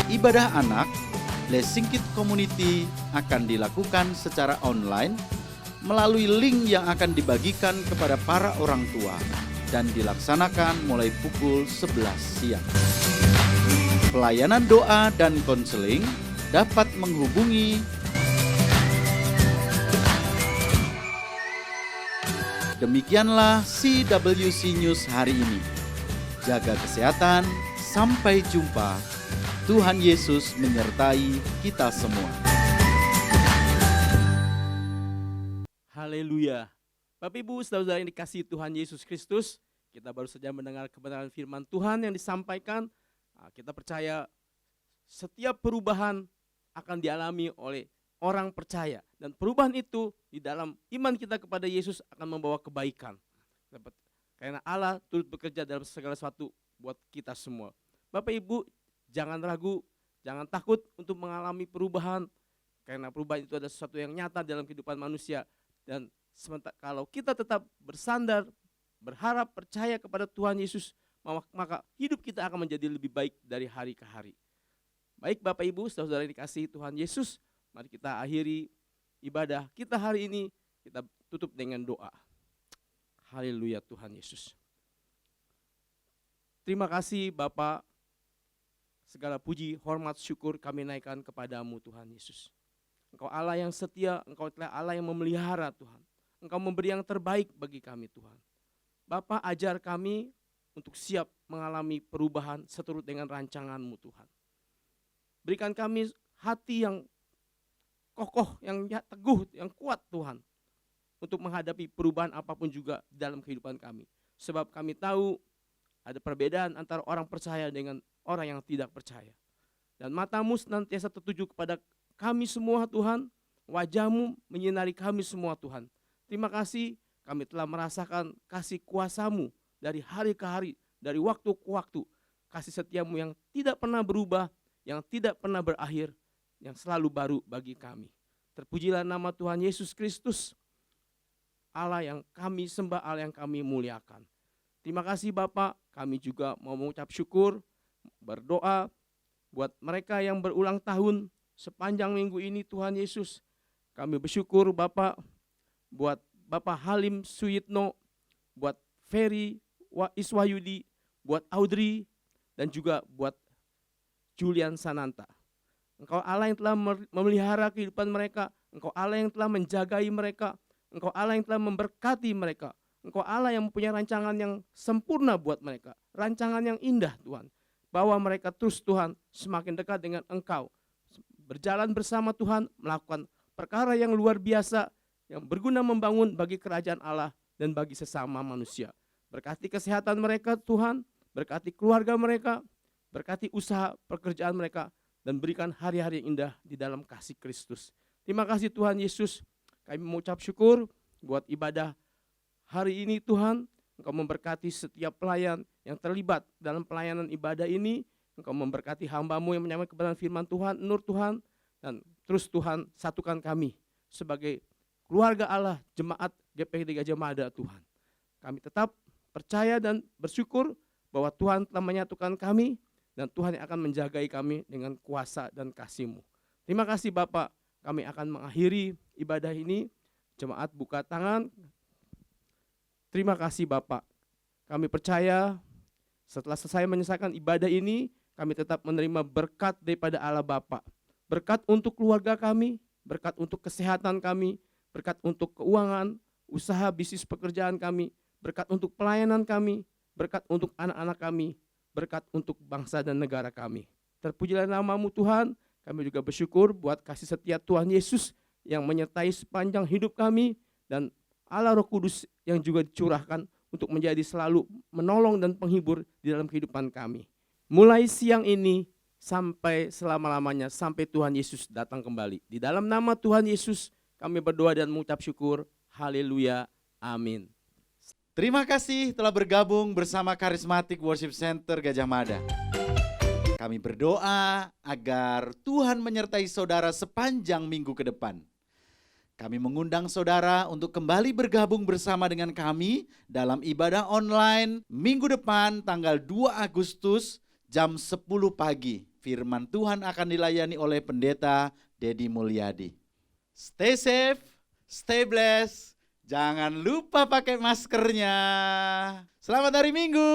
Ibadah anak Lesingkit Community akan dilakukan secara online melalui link yang akan dibagikan kepada para orang tua dan dilaksanakan mulai pukul 11 siang. Pelayanan doa dan konseling dapat menghubungi Demikianlah CWC News hari ini. Jaga kesehatan, sampai jumpa. Tuhan Yesus menyertai kita semua. Haleluya. Bapak Ibu, saudara yang dikasihi Tuhan Yesus Kristus, kita baru saja mendengar kebenaran firman Tuhan yang disampaikan. Kita percaya setiap perubahan akan dialami oleh orang percaya. Dan perubahan itu di dalam iman kita kepada Yesus akan membawa kebaikan. Karena Allah turut bekerja dalam segala sesuatu buat kita semua. Bapak Ibu, jangan ragu, jangan takut untuk mengalami perubahan. Karena perubahan itu adalah sesuatu yang nyata dalam kehidupan manusia. Dan sementara kalau kita tetap bersandar, berharap, percaya kepada Tuhan Yesus, maka hidup kita akan menjadi lebih baik dari hari ke hari. Baik Bapak Ibu, saudara-saudara yang dikasihi Tuhan Yesus, mari kita akhiri ibadah kita hari ini, kita tutup dengan doa. Haleluya Tuhan Yesus. Terima kasih Bapak, segala puji, hormat, syukur kami naikkan kepadamu Tuhan Yesus. Engkau Allah yang setia, Engkau telah Allah yang memelihara Tuhan. Engkau memberi yang terbaik bagi kami Tuhan. Bapak, ajar kami untuk siap mengalami perubahan seturut dengan rancangan-Mu Tuhan. Berikan kami hati yang kokoh, yang teguh, yang kuat Tuhan. Untuk menghadapi perubahan apapun juga dalam kehidupan kami. Sebab kami tahu ada perbedaan antara orang percaya dengan orang yang tidak percaya. Dan mata-Mu senantiasa tertuju kepada kami semua Tuhan. Wajah-Mu menyinari kami semua Tuhan. Terima kasih kami telah merasakan kasih kuasa-Mu dari hari ke hari, dari waktu ke waktu. Kasih setia-Mu yang tidak pernah berubah, yang tidak pernah berakhir, yang selalu baru bagi kami. Terpujilah nama Tuhan Yesus Kristus, Allah yang kami sembah, Allah yang kami muliakan. Terima kasih Bapak, kami juga mau mengucap syukur, berdoa buat mereka yang berulang tahun sepanjang minggu ini Tuhan Yesus. Kami bersyukur Bapak, buat Bapak Halim Suyitno, buat Ferry Iswahyudi, buat Audrey, dan juga buat Julian Sananta. Engkau Allah yang telah memelihara kehidupan mereka, Engkau Allah yang telah menjagai mereka, Engkau Allah yang telah memberkati mereka, Engkau Allah yang mempunyai rancangan yang sempurna buat mereka, rancangan yang indah Tuhan. Bawa mereka terus Tuhan semakin dekat dengan Engkau, berjalan bersama Tuhan, melakukan perkara yang luar biasa, yang berguna membangun bagi kerajaan Allah dan bagi sesama manusia. Berkati kesehatan mereka Tuhan, berkati keluarga mereka, berkati usaha pekerjaan mereka, dan berikan hari-hari yang indah di dalam kasih Kristus. Terima kasih Tuhan Yesus, kami mengucap syukur buat ibadah hari ini Tuhan. Engkau memberkati setiap pelayan yang terlibat dalam pelayanan ibadah ini. Engkau memberkati hamba-Mu yang menyampaikan kebenaran firman Tuhan, Nur Tuhan, dan terus Tuhan satukan kami sebagai keluarga Allah, jemaat GPKD Gajah Mada Tuhan. Kami tetap percaya dan bersyukur bahwa Tuhan telah menyatukan kami, dan Tuhan yang akan menjagai kami dengan kuasa dan kasih-Mu. Terima kasih Bapak, kami akan mengakhiri ibadah ini. Jemaat buka tangan. Terima kasih Bapak. Kami percaya setelah selesai menyelesaikan ibadah ini, kami tetap menerima berkat daripada Allah Bapa. Berkat untuk keluarga kami, berkat untuk kesehatan kami, berkat untuk keuangan, usaha bisnis pekerjaan kami, berkat untuk pelayanan kami, berkat untuk anak-anak kami, berkat untuk bangsa dan negara kami. Terpujilah nama-Mu Tuhan, kami juga bersyukur buat kasih setia Tuhan Yesus yang menyertai sepanjang hidup kami, dan Allah Roh Kudus yang juga dicurahkan untuk menjadi selalu menolong dan penghibur di dalam kehidupan kami. Mulai siang ini sampai selama-lamanya, sampai Tuhan Yesus datang kembali. Di dalam nama Tuhan Yesus kami berdoa dan mengucap syukur. Haleluya. Amin. Terima kasih telah bergabung bersama Charismatic Worship Center Gajah Mada. Kami berdoa agar Tuhan menyertai saudara sepanjang minggu ke depan. Kami mengundang saudara untuk kembali bergabung bersama dengan kami dalam ibadah online minggu depan tanggal 2 Agustus jam 10 pagi. Firman Tuhan akan dilayani oleh Pendeta Dedi Mulyadi. Stay safe, stay blessed. Jangan lupa pakai maskernya. Selamat hari Minggu.